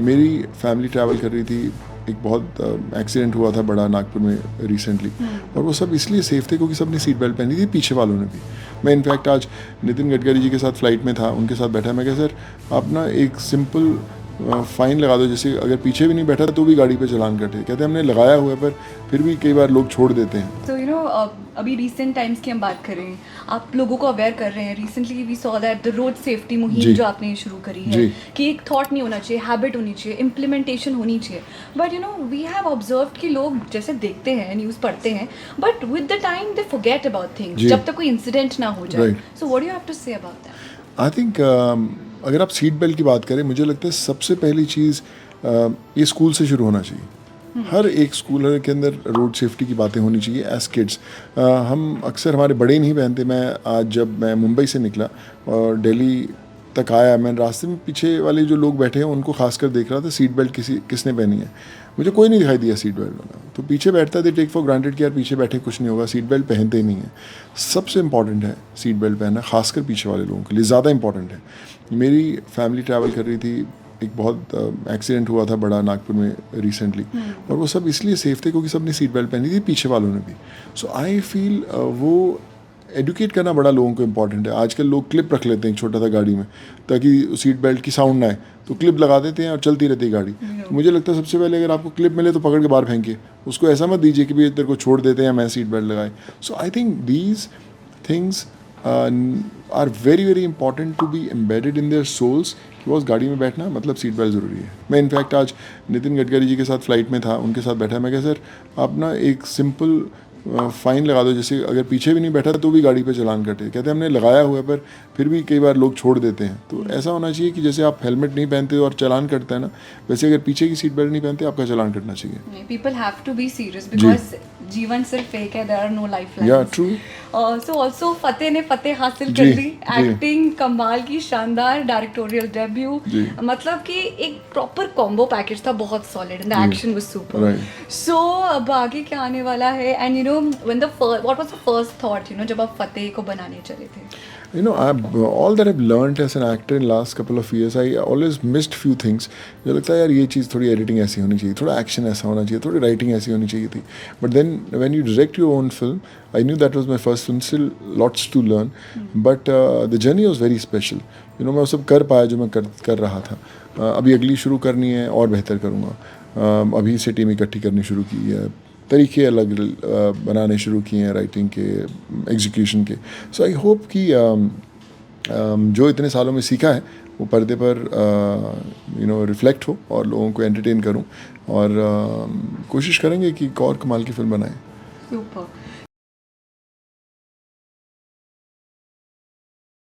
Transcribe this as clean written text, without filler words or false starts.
मेरी family travel कर रही थी, एक बहुत एक्सीडेंट हुआ था बड़ा नागपुर में रिसेंटली, और वो सब इसलिए सेफ थे क्योंकि सबने सीट बेल्ट पहनी थी, पीछे वालों ने भी। मैं इनफैक्ट आज नितिन गडकरी जी के साथ फ्लाइट में था, उनके साथ बैठा, मैं कहा सर आप ना एक सिंपल फ़ाइन लगा दो, जैसे अगर पीछे भी नहीं बैठा तो भी गाड़ी पे चालान कटे। कहते हमने लगाया हुआ है पर फिर भी कई बार लोग छोड़ देते हैं। तो अभी रिसेंट टाइम्स की हम बात करें, आप लोगों को अवेयर कर रहे हैं। Recently we saw that the road safety मुहिम जो आपने शुरू करी है कि एक थॉट नहीं होना चाहिए, हैबिट होनी चाहिए, इम्प्लीमेंटेशन होनी चाहिए। बट वी हैव ऑब्जर्व कि लोग जैसे देखते हैं, न्यूज़ पढ़ते हैं, but with the time they forget about things जब तक कोई इंसिडेंट ना हो जाए। So what do you have to say about that? I think अगर आप सीट बेल्ट की बात करें, मुझे लगता है सबसे पहली चीज़ ये स्कूल से शुरू होना चाहिए। हर एक स्कूल के अंदर रोड सेफ्टी की बातें होनी चाहिए एज किड्स। हम अक्सर हमारे बड़े नहीं पहनते। मैं आज जब मैं मुंबई से निकला और दिल्ली तक आया, मैं रास्ते में पीछे वाले जो लोग बैठे हैं उनको खासकर देख रहा था, सीट बेल्ट किसने पहनी है। मुझे कोई नहीं दिखाई दिया सीट बेल्ट वाला, तो पीछे बैठता थे टेक फॉर ग्रांटेड कि यार पीछे बैठे कुछ नहीं होगा, सीट बेल्ट पहनते ही नहीं है। सबसे इंपॉर्टेंट है सीट बेल्ट पहनना, खासकर पीछे वाले लोगों के लिए ज़्यादा इंपॉर्टेंट है। मेरी फैमिली ट्रैवल कर रही थी, एक बहुत एक्सीडेंट हुआ था बड़ा नागपुर में रिसेंटली, और वो सब इसलिए सेफ थे क्योंकि सबने सीट बेल्ट पहनी थी, पीछे वालों ने भी। सो आई फील वो एडुकेट करना बड़ा लोगों को इंपॉर्टेंट है। आजकल लोग क्लिप रख लेते हैं एक छोटा सा गाड़ी में ताकि सीट बेल्ट की साउंड ना आए, तो क्लिप लगा देते हैं और चलती रहती है गाड़ी। तो मुझे लगता है सबसे पहले अगर आपको क्लिप मिले तो पकड़ के बाहर फेंकिए, उसको ऐसा मत दीजिए कि भाई तेरे को छोड़ देते हैं मैं सीट बेल्ट लगाए। So I think these things are very very important to be embedded in their souls कि बस गाड़ी में बैठना मतलब सीट बेल्ट ज़रूरी है। मैं इनफैक्ट आज नितिन गडकरी जी के साथ फ्लाइट में था, उनके साथ बैठा, मैं कहा सर आप ना एक सिंपल फ़ाइन लगा दो, जैसे अगर पीछे भी नहीं बैठा तो भी गाड़ी पे चालान कटे। कहते हमने लगाया हुआ है पर फिर भी कई बार लोग छोड़ देते हैं। तो ऐसा होना चाहिए कि जैसे आप हेलमेट नहीं पहनते और चालान कटता है ना, वैसे अगर पीछे की सीट बेल्ट नहीं पहनते आपका चालान कटना चाहिए। People have to be serious because जीवन सिर्फ एक है, there are no life lines. या ट्रू। सो ऑल्सो फतेह ने फतेह हासिल कर ली, एक्टिंग कमाल की, शानदार डायरेक्टोरियल डेब्यू, मतलब कि एक प्रॉपर कॉम्बो पैकेज था, बहुत solid, and the action was super. So अब आगे क्या आने वाला है? And when the what was the first thought जब आप फतेह को बनाने चले थे? all that I've learned as an actor in last couple of years, I always missed few things. मुझे लगता है यार ये चीज़ थोड़ी एडिटिंग ऐसी होनी चाहिए, थोड़ा एक्शन ऐसा होना चाहिए, थोड़ी राइटिंग ऐसी होनी चाहिए थी. But then when you direct your own film, I knew that was my first film, still lots to learn. But the journey was very special. मैं वो सब कर पाया जो मैं कर रहा था. अभी अगली शुरू करनी है और बेहतर करूँगा. अभी से टीम इकट्ठी करनी शुरू की है, तरीके अलग बनाने शुरू किए हैं राइटिंग के, एग्जीक्यूशन के. सो आई होप कि जो इतने सालों में सीखा है वो पर्दे पर रिफ्लेक्ट हो और लोगों को एंटरटेन करूं, और कोशिश करेंगे कि एक और कमाल की फिल्म बनाएं. सुपर.